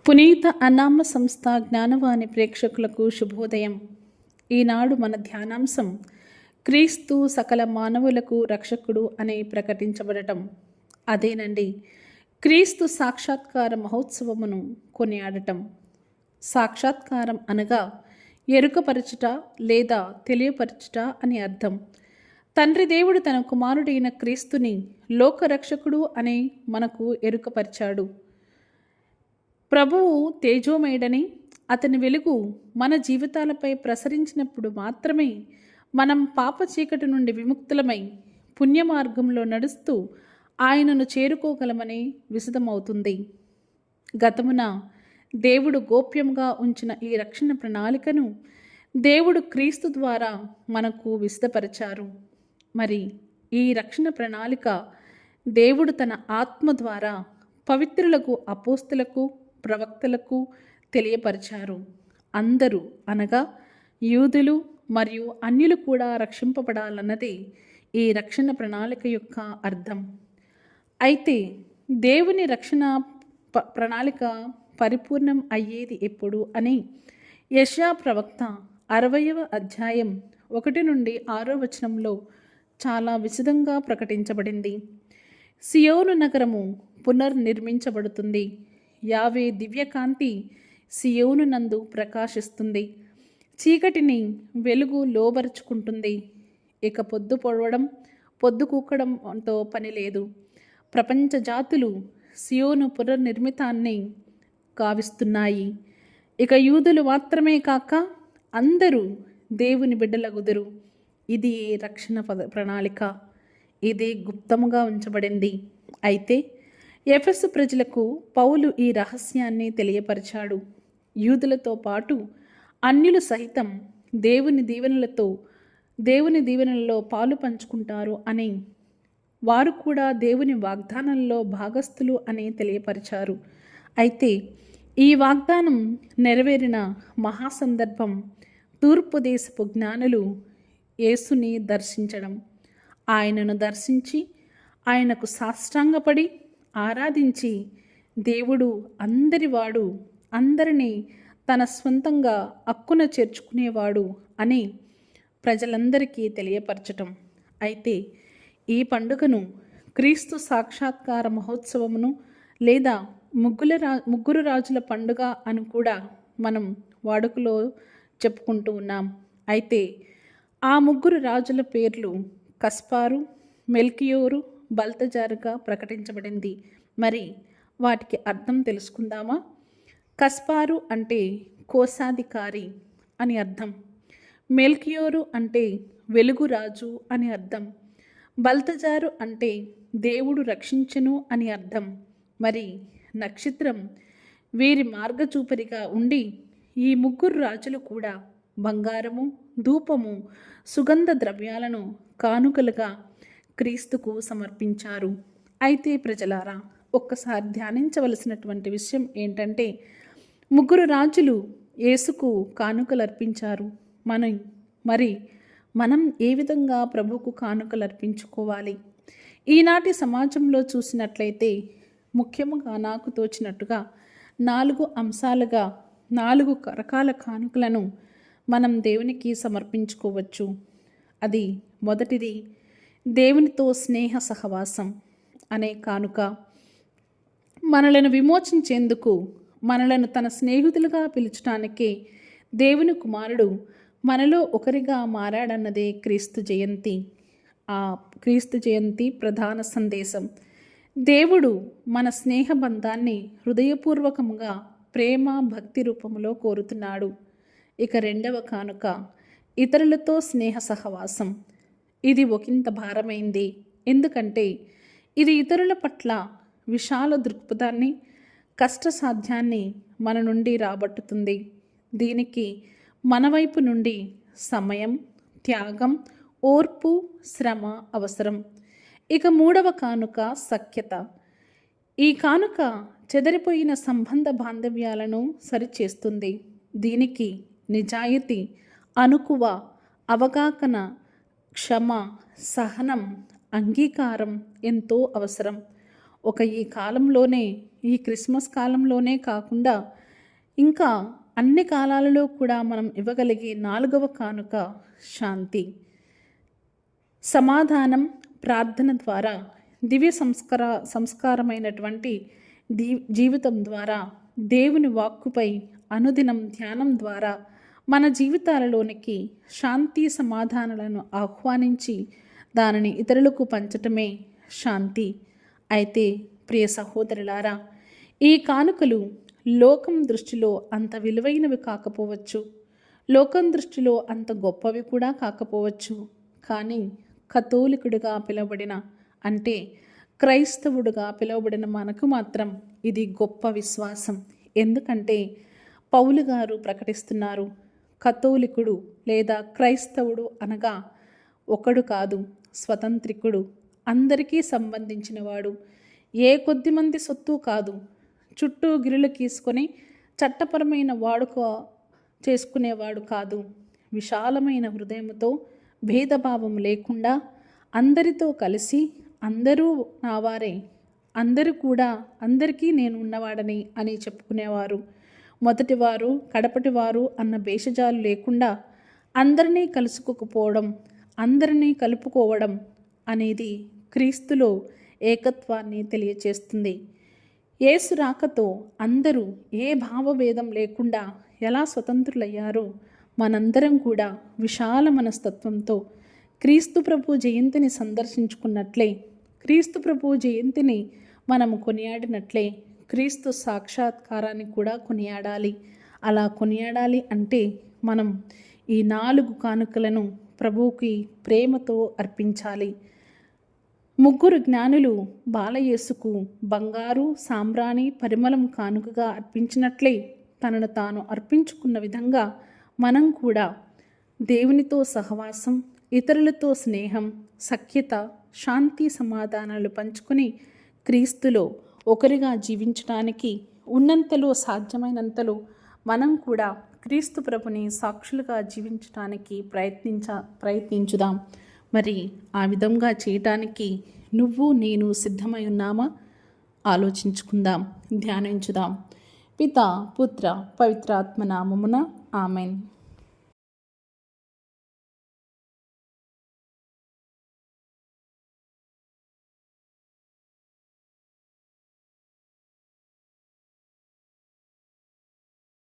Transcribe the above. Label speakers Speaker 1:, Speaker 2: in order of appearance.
Speaker 1: పునీత అనామ సంస్థ జ్ఞానవాణి ప్రేక్షకులకు శుభోదయం. ఈనాడు మన ధ్యానాంశం క్రీస్తు సకల మానవులకు రక్షకుడు అని ప్రకటించబడటం. అదేనండి, క్రీస్తు సాక్షాత్కార మహోత్సవమును కొనియాడటం. సాక్షాత్కారం అనగా ఎరుకపరచుట లేదా తెలియపరచుట అని అర్థం. తండ్రి దేవుడు తన కుమారుడైన క్రీస్తుని లోకరక్షకుడు అని మనకు ఎరుకపరిచాడు. ప్రభువు తేజోమయుడని, అతని వెలుగు మన జీవితాలపై ప్రసరించినప్పుడు మాత్రమే మనం పాప చీకటి నుండి విముక్తులమై పుణ్య మార్గంలో నడుస్తూ ఆయనను చేరుకోగలమని విశదమవుతుంది. గతమున దేవుడు గోప్యంగా ఉంచిన ఈ రక్షణ ప్రణాళికను దేవుడు క్రీస్తు ద్వారా మనకు విశదపరిచారు. మరి ఈ రక్షణ ప్రణాళిక దేవుడు తన ఆత్మ ద్వారా పవిత్రులకు, అపోస్తులకు, ప్రవక్తలకు తెలియపరిచారు. అందరూ అనగా యూదులు మరియు అన్యులు కూడా రక్షింపబడాలన్నది ఈ రక్షణ ప్రణాళిక యొక్క అర్థం. అయితే దేవుని రక్షణ ప్రణాళిక పరిపూర్ణం అయ్యేది ఎప్పుడు అని యెషయా ప్రవక్త 60వ అధ్యాయం 1 నుండి 6వ వచనంలో చాలా విశదంగా ప్రకటించబడింది. సియోను నగరము పునర్నిర్మించబడుతుంది. యావే దివ్యకాంతి సియోను నందు ప్రకాశిస్తుంది. చీకటిని వెలుగు లోబరుచుకుంటుంది. ఇక పొద్దు పొడవడం, పొద్దు కూకడంతో పని లేదు. ప్రపంచ జాతులు సియోను పునర్నిర్మితాన్ని గావిస్తున్నాయి. ఇక యూదులు మాత్రమే కాక అందరూ దేవుని బిడ్డలగుదురు. ఇది రక్షణ ప్రణాళిక. ఇది గుప్తముగా ఉంచబడింది. అయితే ఎఫెసు ప్రజలకు పౌలు ఈ రహస్యాన్ని తెలియపరిచాడు. యూదులతో పాటు అన్యులు సహితం దేవుని దీవెనలలో పాలు పంచుకుంటారు అని, వారు కూడా దేవుని వాగ్దానంలో భాగస్థులు అని తెలియపరిచారు. అయితే ఈ వాగ్దానం నెరవేరిన మహాసందర్భం తూర్పు దేశపు జ్ఞానులు యేసుని దర్శించడం. ఆయనను దర్శించి ఆయనకు సాష్టాంగపడి ఆరాధించి, దేవుడు అందరివాడు, అందరినీ తన స్వంతంగా అక్కున చేర్చుకునేవాడు అని ప్రజలందరికీ తెలియపరచటం. అయితే ఈ పండుగను క్రీస్తు సాక్షాత్కార మహోత్సవమును లేదా ముగ్గురు రాజుల పండుగ అని కూడా మనం వాడుకలో చెప్పుకుంటూ ఉన్నాం. అయితే ఆ ముగ్గురు రాజుల పేర్లు కస్పారు, మెల్కియోరు, బల్తజారుగా ప్రకటించబడింది. మరి వాటికి అర్థం తెలుసుకుందామా? కస్పారు అంటే కోశాధికారి అని అర్థం. మెల్కియోరు అంటే వెలుగురాజు అని అర్థం. బల్తజారు అంటే దేవుడు రక్షించెను అని అర్థం. మరి నక్షత్రం వీరి మార్గచూపరిగా ఉండి ఈ ముగ్గురు రాజులు కూడా బంగారము, ధూపము, సుగంధ ద్రవ్యాలను కానుకలుగా క్రీస్తుకు సమర్పించారు. అయితే ప్రజలారా, ఒక్కసారి ధ్యానించవలసినటువంటి విషయం ఏంటంటే, ముగ్గురు రాజులు యేసుకు కానుకలు అర్పించారు. మరి మనం ఏ విధంగా ప్రభువుకు కానుకలు అర్పించుకోవాలి? ఈనాటి సమాజంలో చూసినట్లయితే ముఖ్యంగా నాకు తోచినట్టుగా 4 అంశాలుగా 4 రకాల కానుకలను మనం దేవునికి సమర్పించుకోవచ్చు. అది మొదటిది దేవునితో స్నేహ సహవాసం అనే కానుక. మనలను విమోచించేందుకు, మనలను తన స్నేహితులుగా పిలుచడానికే దేవుని కుమారుడు మనలో ఒకరిగా మారాడన్నదే క్రీస్తు జయంతి. ఆ క్రీస్తు జయంతి ప్రధాన సందేశం. దేవుడు మన స్నేహబంధాన్ని హృదయపూర్వకంగా ప్రేమ, భక్తి రూపంలో కోరుతున్నాడు. ఇక రెండవ కానుక ఇతరులతో స్నేహ సహవాసం. ఇది ఒకంత భారమైంది. ఎందుకంటే ఇది ఇతరుల పట్ల విశాల దృక్పథాన్ని, కష్టసాధ్యాన్ని మన నుండి రాబట్టుతుంది. దీనికి మన వైపు నుండి సమయం, త్యాగం, ఓర్పు, శ్రమ అవసరం. ఇక మూడవ కానుక సఖ్యత. ఈ కానుక చెదరిపోయిన సంబంధ బాంధవ్యాలను సరిచేస్తుంది. దీనికి నిజాయితీ, అనుకువ, అవగాహన, క్షమ, సహనం, అంగీకారం ఎంతో అవసరం. ఈ కాలంలోనే ఈ క్రిస్మస్ కాలంలోనే కాకుండా ఇంకా అన్ని కాలాలలో కూడా మనం ఇవ్వగలిగే 4వ కానుక శాంతి. సమాధానం ప్రార్థన ద్వారా, దివ్య సంస్కారమైనటువంటి జీవితం ద్వారా, దేవుని వాక్కుపై అనుదినం ధ్యానం ద్వారా మన జీవితాలలోనికి శాంతి సమాధానాలను ఆహ్వానించి దానిని ఇతరులకు పంచటమే శాంతి. అయితే ప్రియ సహోదరులారా, ఈ కానుకలు లోకం దృష్టిలో అంత విలువైనవి కాకపోవచ్చు, లోకం దృష్టిలో అంత గొప్పవి కూడా కాకపోవచ్చు. కానీ కథోలికుడిగా పిలువబడిన, అంటే క్రైస్తవుడుగా పిలువబడిన మనకు మాత్రం ఇది గొప్ప విశ్వాసం. ఎందుకంటే పౌలు గారు ప్రకటిస్తున్నారు, కథోలికుడు లేదా క్రైస్తవుడు అనగా ఒకడు కాదు, స్వతంత్రికుడు, అందరికీ సంబంధించినవాడు, ఏ కొద్దిమంది సొత్తు కాదు, చుట్టూ గిరులు గీసుకొని చట్టపరమైన వాడుక చేసుకునేవాడు కాదు. విశాలమైన హృదయంతో భేదభావం లేకుండా అందరితో కలిసి అందరూ నా వారే, అందరూ కూడా అందరికీ నేను ఉన్నవాడని అని చెప్పుకునేవారు. మొదటివారు కడపటివారు అన్న భేషజాలు లేకుండా అందరినీ కలుసుకోకపోవడం, అందరినీ కలుపుకోవడం అనేది క్రీస్తులో ఏకత్వాన్ని తెలియచేస్తుంది. యేసు రాకతో అందరూ ఏ భావభేదం లేకుండా ఎలా స్వతంత్రులయ్యారో మనందరం కూడా విశాల మనస్తత్వంతో క్రీస్తు ప్రభు జయంతిని సందర్శించుకున్నట్లే, క్రీస్తు ప్రభు జయంతిని మనము కొనియాడినట్లే క్రీస్తు సాక్షాత్కారాన్ని కూడా కొనియాడాలి. అలా కొనియాడాలి అంటే మనం ఈ 4 కానుకలను ప్రభువుకి ప్రేమతో అర్పించాలి. 3 జ్ఞానులు బాలయేసుకు బంగారు, సాంబ్రాణి, పరిమళం కానుకగా అర్పించినట్లే తనను తాను అర్పించుకున్న విధంగా మనం కూడా దేవునితో సహవాసం, ఇతరులతో స్నేహం, సఖ్యత, శాంతి సమాధానాలు పంచుకొని క్రీస్తులో ఒకరిగా జీవించడానికి ఉన్నంతలో సాధ్యమైనంతలో మనం కూడా క్రీస్తు ప్రభుని సాక్షులుగా జీవించడానికి ప్రయత్నించుదాం. మరి ఆ విధంగా చేయటానికి నువ్వు నేను సిద్ధమై ఉన్నామా? ఆలోచించుకుందాం, ధ్యానించుదాం. పితా, పుత్ర, పవిత్రాత్మ నామమున ఆమెన్.